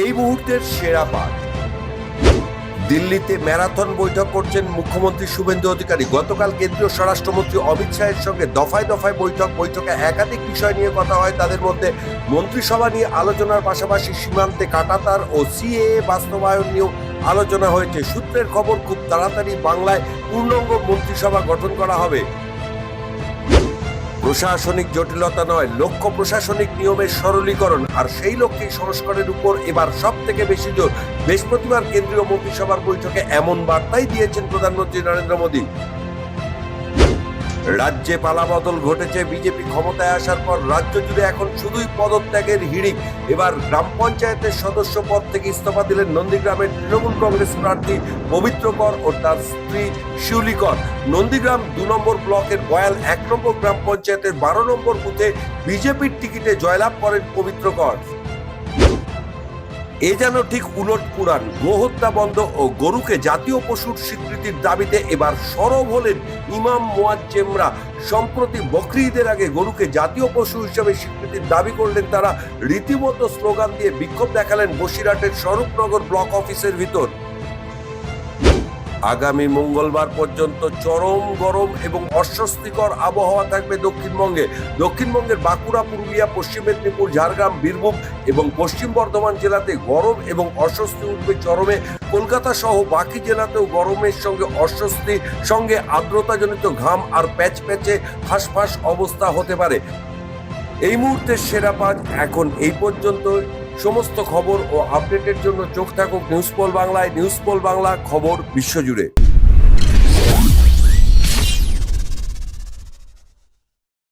এই মুহূর্তের সেরা পাঠ। দিল্লিতে ম্যারাথন বৈঠক করছেন মুখ্যমন্ত্রী শুভেন্দু অধিকারী। গতকাল কেন্দ্রীয় স্বরাষ্ট্রমন্ত্রী অমিত শাহের সঙ্গে দফায় দফায় বৈঠকে একাধিক বিষয় নিয়ে কথা হয়। তাদের মধ্যে মন্ত্রিসভা নিয়ে আলোচনার পাশাপাশি সীমান্তে কাঁটাতার ও সিএএ বাস্তবায়ন নিয়েও আলোচনা হয়েছে। সূত্রের খবর, খুব তাড়াতাড়ি বাংলায় পূর্ণাঙ্গ মন্ত্রিসভা গঠন করা হবে। প্রশাসনিক জটিলতা নয়, লক্ষ্য প্রশাসনিক নিয়মের সরলীকরণ, আর সেই লক্ষ্যেই সংস্কারের উপর এবার সব থেকে বেশি জোর। বৃহস্পতিবার কেন্দ্রীয় মন্ত্রিসভার বৈঠকে এমন বার্তাই দিয়েছেন প্রধানমন্ত্রী নরেন্দ্র মোদী। রাজ্যে পালাবদল ঘটেছে। বিজেপি ক্ষমতায় আসার পর রাজ্য জুড়ে এখন শুধুই পদত্যাগের হিড়িক। এবার গ্রাম পঞ্চায়েতের সদস্য পদ থেকে ইস্তফা দিলেন নন্দীগ্রামের তৃণমূল কংগ্রেস প্রার্থী পবিত্র কর ও তার স্ত্রী শিউলি কর। নন্দীগ্রাম 2 নম্বর ব্লকের বয়াল 1 নম্বর গ্রাম পঞ্চায়েতের 12 নম্বর বুথে বিজেপির টিকিটে জয়লাভ করেন পবিত্র কর। এ যেন ঠিক উলট পুরাণ। গোহত্যা বন্ধ ও গরুকে জাতীয় পশুর স্বীকৃতির দাবিতে এবার সরব হলেন ইমাম মোয়াজ্জেমরা। সম্প্রতি বকরি ঈদের আগে গরুকে জাতীয় পশু হিসেবে স্বীকৃতির দাবি করলেন তারা। রীতিমতো স্লোগান দিয়ে বিক্ষোভ দেখালেন বসিরহাটের স্বরূপনগর ব্লক অফিসের ভিতর। আগামী মঙ্গলবার পর্যন্ত চরম গরম এবং অস্বস্তিকর আবহাওয়া থাকবে দক্ষিণবঙ্গের বাঁকুড়া, পুরুলিয়া, পশ্চিম মেদিনীপুর, ঝাড়গ্রাম, বীরভূম এবং পশ্চিম বর্ধমান জেলাতে গরম এবং অস্বস্তি উঠবে চরমে। কলকাতা সহ বাকি জেলাতেও গরমের সঙ্গে অস্বস্তি, সঙ্গে আর্দ্রতাজনিত ঘাম আর প্যাচপ্যাচে হাঁসফাঁস অবস্থা হতে পারে। এই মুহূর্তের সেরা পাঁচ এখন এই পর্যন্ত। সমস্ত খবর ও আপডেটের জন্য চোখ থাকুক নিউজ পোল বাংলায়। নিউজ পোল বাংলা, খবর বিশ্বজুড়ে।